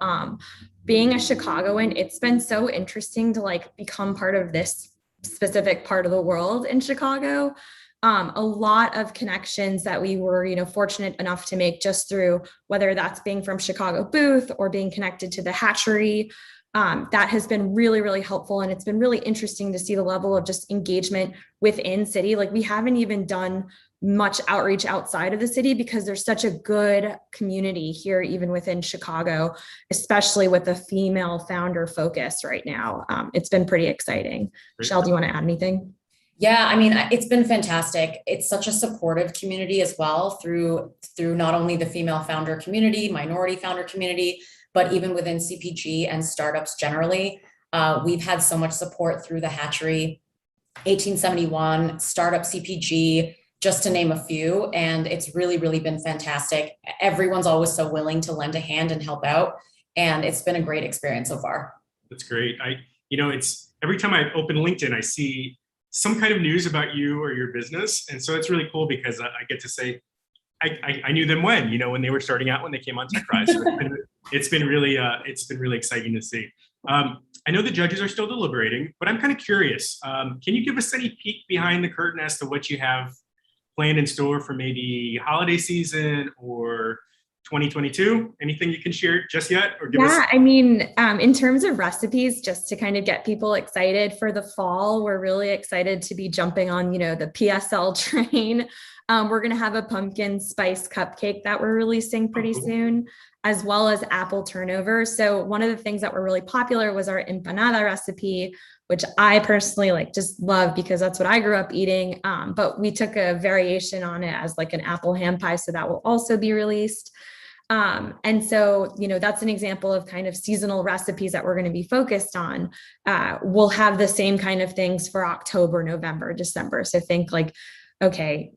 Speaker 10: Being a Chicagoan, it's been so interesting to like become part of this specific part of the world in Chicago. A lot of connections that we were, fortunate enough to make just through whether that's being from Chicago Booth or being connected to the hatchery. That has been really, really helpful. And it's been really interesting to see the level of just engagement within city. Like we haven't even done much outreach outside of the city because there's such a good community here, even within Chicago, especially with the female founder focus right now. It's been pretty exciting. Shell, do you want to add anything?
Speaker 11: Yeah, I mean, it's been fantastic. It's such a supportive community as well through not only the female founder community, minority founder community, but even within CPG and startups generally. We've had so much support through the hatchery, 1871, startup CPG, just to name a few. And it's really, really been fantastic. Everyone's always so willing to lend a hand and help out. And it's been a great experience so far.
Speaker 9: That's great. It's every time I open LinkedIn, I see some kind of news about you or your business. And so it's really cool because I get to say, I knew them when they were starting out, when they came on TechRise. So it's been really exciting to see. I know the judges are still deliberating, but I'm kind of curious. Can you give us any peek behind the curtain as to what you have planned in store for maybe holiday season or 2022? Anything you can share just yet? Or give us?
Speaker 10: I mean, in terms of recipes, just to kind of get people excited for the fall, we're really excited to be jumping on, the PSL train. We're going to have a pumpkin spice cupcake that we're releasing pretty soon, as well as apple turnover. So one of the things that were really popular was our empanada recipe, which I personally just love because that's what I grew up eating. But we took a variation on it as like an apple ham pie. So that will also be released. And so, that's an example of kind of seasonal recipes that we're going to be focused on. We'll have the same kind of things for October, November, December. So think okay,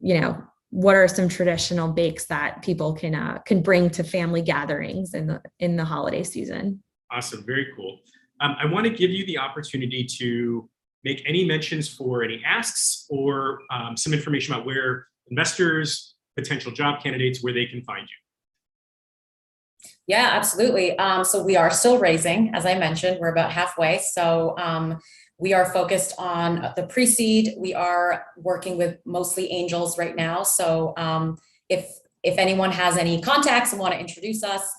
Speaker 10: what are some traditional bakes that people can bring to family gatherings in the holiday season?
Speaker 9: Awesome. Very cool. I want to give you the opportunity to make any mentions for any asks or some information about where investors, potential job candidates, where they can find you.
Speaker 11: Yeah, absolutely. So we are still raising, as I mentioned, we're about halfway. So we are focused on the pre-seed. We are working with mostly angels right now. So if anyone has any contacts and want to introduce us,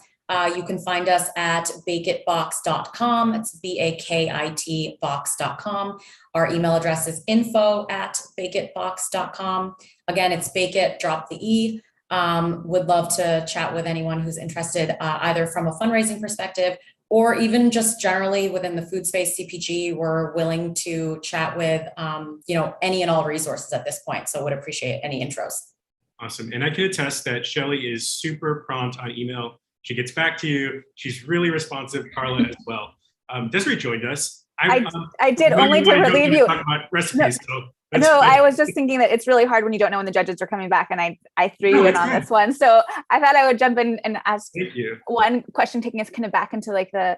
Speaker 11: you can find us at bakitbox.com. It's BAKIT box.com. Our email address is info@bakitbox.com. Again, it's Bakit, drop the E. Would love to chat with anyone who's interested, either from a fundraising perspective or even just generally within the food space CPG. We're willing to chat with, any and all resources at this point. So would appreciate any intros.
Speaker 9: Awesome. And I can attest that Shelley is super prompt on email. She gets back to you. She's really responsive. Carla as well. Desiree joined us.
Speaker 1: I did only to relieve you.
Speaker 9: Talk about recipes,
Speaker 1: no, I was just thinking that it's really hard when you don't know when the judges are coming back, and I threw you in on this one. So I thought I would jump in and ask one question, taking us kind of back into the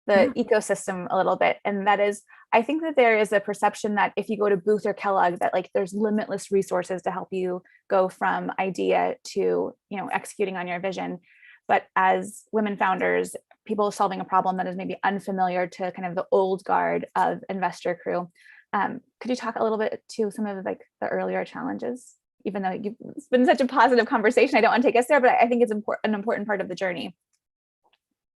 Speaker 1: ecosystem a little bit. And that is, I think that there is a perception that if you go to Booth or Kellogg, that there's limitless resources to help you go from idea to, executing on your vision. But as women founders, people solving a problem that is maybe unfamiliar to kind of the old guard of investor crew. Could you talk a little bit to some of the earlier challenges? Even though it's been such a positive conversation, I don't want to take us there, but I think it's an important part of the journey.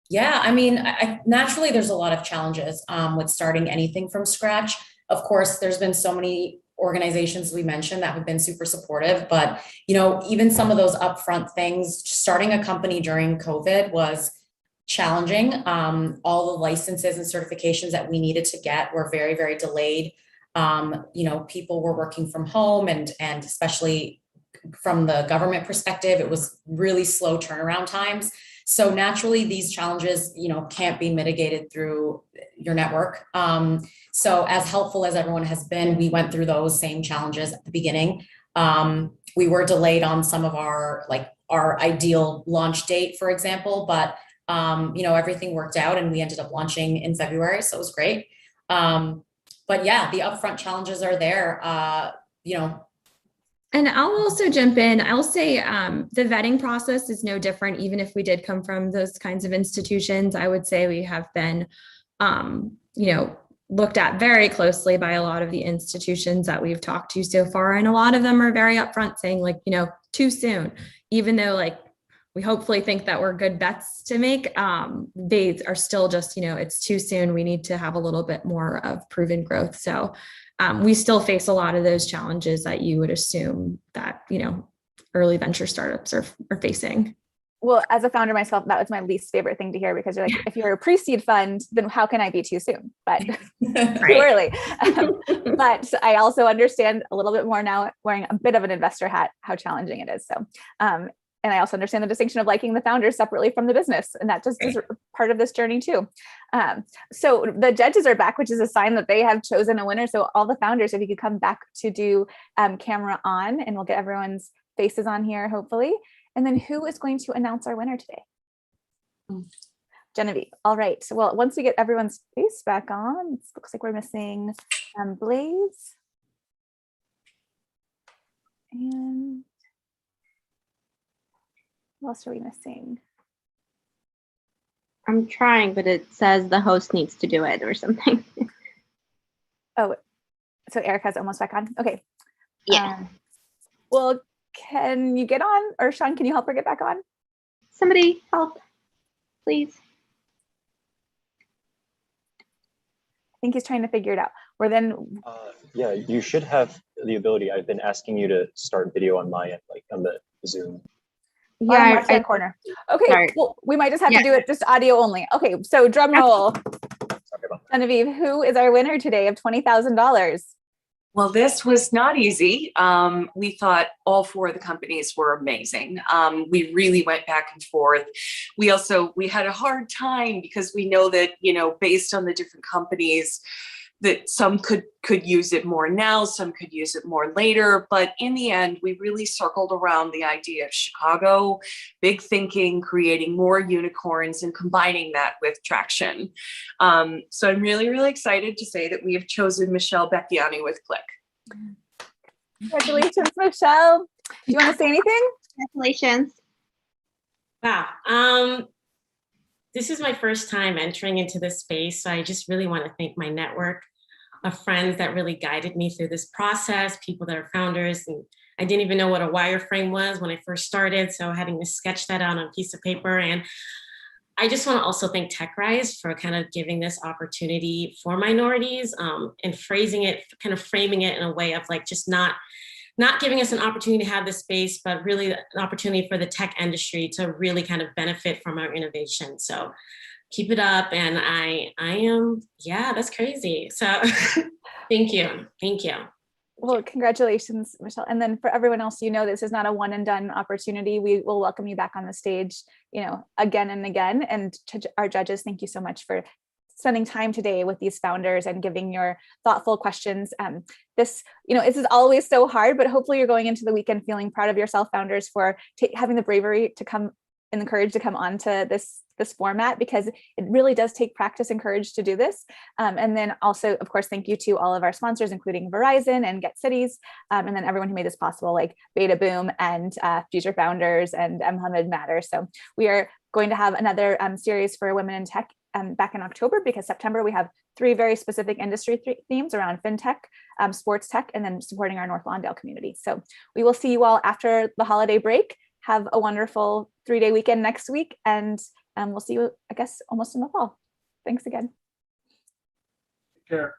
Speaker 11: Yeah, I mean, naturally, there's a lot of challenges with starting anything from scratch. Of course, there's been so many organizations we mentioned that have been super supportive, but even some of those upfront things, starting a company during COVID was challenging. All the licenses and certifications that we needed to get were very, very delayed. People were working from home and especially from the government perspective, it was really slow turnaround times. So naturally, these challenges, can't be mitigated through your network. So as helpful as everyone has been, we went through those same challenges at the beginning. We were delayed on some of our ideal launch date, for example, but everything worked out and we ended up launching in February. So it was great. But yeah, the upfront challenges are there,
Speaker 10: And I'll also jump in. I'll say the vetting process is no different, even if we did come from those kinds of institutions. I would say we have been, looked at very closely by a lot of the institutions that we've talked to so far. And a lot of them are very upfront saying too soon, even though we hopefully think that we're good bets to make. They are still just, it's too soon. We need to have a little bit more of proven growth. So we still face a lot of those challenges that you would assume that, early venture startups are facing.
Speaker 1: Well, as a founder myself, that was my least favorite thing to hear, because you're like, if you're a pre-seed fund, then how can I be too soon? But too early. But I also understand a little bit more now, wearing a bit of an investor hat, how challenging it is. So, and I also understand the distinction of liking the founders separately from the business. And that just is part of this journey too. So the judges are back, which is a sign that they have chosen a winner. So all the founders, if you could come back to do camera on, and we'll get everyone's faces on here, hopefully. And then who is going to announce our winner today? Genevieve. All right. So, well, once we get everyone's face back on, it looks like we're missing Blaise. And what else are we missing?
Speaker 8: I'm trying, but it says the host needs to do it or something.
Speaker 1: Oh, so Erica's almost back on. Okay.
Speaker 8: Yeah.
Speaker 1: Well, can you get on, or Sean, can you help her get back on?
Speaker 8: Somebody help, please.
Speaker 1: I think he's trying to figure it out. Or then.
Speaker 12: Yeah, you should have the ability. I've been asking you to start video on my end, on the Zoom.
Speaker 1: Yeah, left hand corner. Okay, sorry. Well, we might just have to do it just audio only. Okay, so drum roll. Genevieve, who is our winner today of $20,000?
Speaker 4: Well, this was not easy. We thought all four of the companies were amazing. We really went back and forth. We had a hard time because we know that, based on the different companies, that some could use it more now, some could use it more later. But in the end, we really circled around the idea of Chicago, big thinking, creating more unicorns, and combining that with traction. So I'm really, really excited to say that we have chosen Mbekeani with CLIQ.
Speaker 1: Congratulations, Michelle. Do you want to say anything?
Speaker 8: Congratulations.
Speaker 6: Wow. This is my first time entering into this space. So I just really want to thank my network of friends that really guided me through this process, people that are founders. And I didn't even know what a wireframe was when I first started. So having to sketch that out on a piece of paper. And I just want to also thank TechRise for kind of giving this opportunity for minorities and framing it in a way of just not giving us an opportunity to have this space, but really an opportunity for the tech industry to really kind of benefit from our innovation. So keep it up. And I am, that's crazy. So thank you.
Speaker 1: Well, congratulations, Michelle. And then for everyone else, this is not a one and done opportunity. We will welcome you back on the stage, again and again. And to our judges, thank you so much for spending time today with these founders and giving your thoughtful questions. This is always so hard, but hopefully you're going into the weekend feeling proud of yourself, founders, for having the bravery to come and the courage to come onto this format, because it really does take practice and courage to do this. And then also, of course, thank you to all of our sponsors, including Verizon and Get Cities, and then everyone who made this possible, like Beta Boom and Future Founders and Mohammed Matter. So we are going to have another series for Women in Tech back in October, because September we have 3 very specific industry themes around fintech, sports tech, and then supporting our North Lawndale community. So we will see you all after the holiday break. Have a wonderful 3-day weekend next week, and we'll see you, I guess, almost in the fall. Thanks again.
Speaker 5: Take care.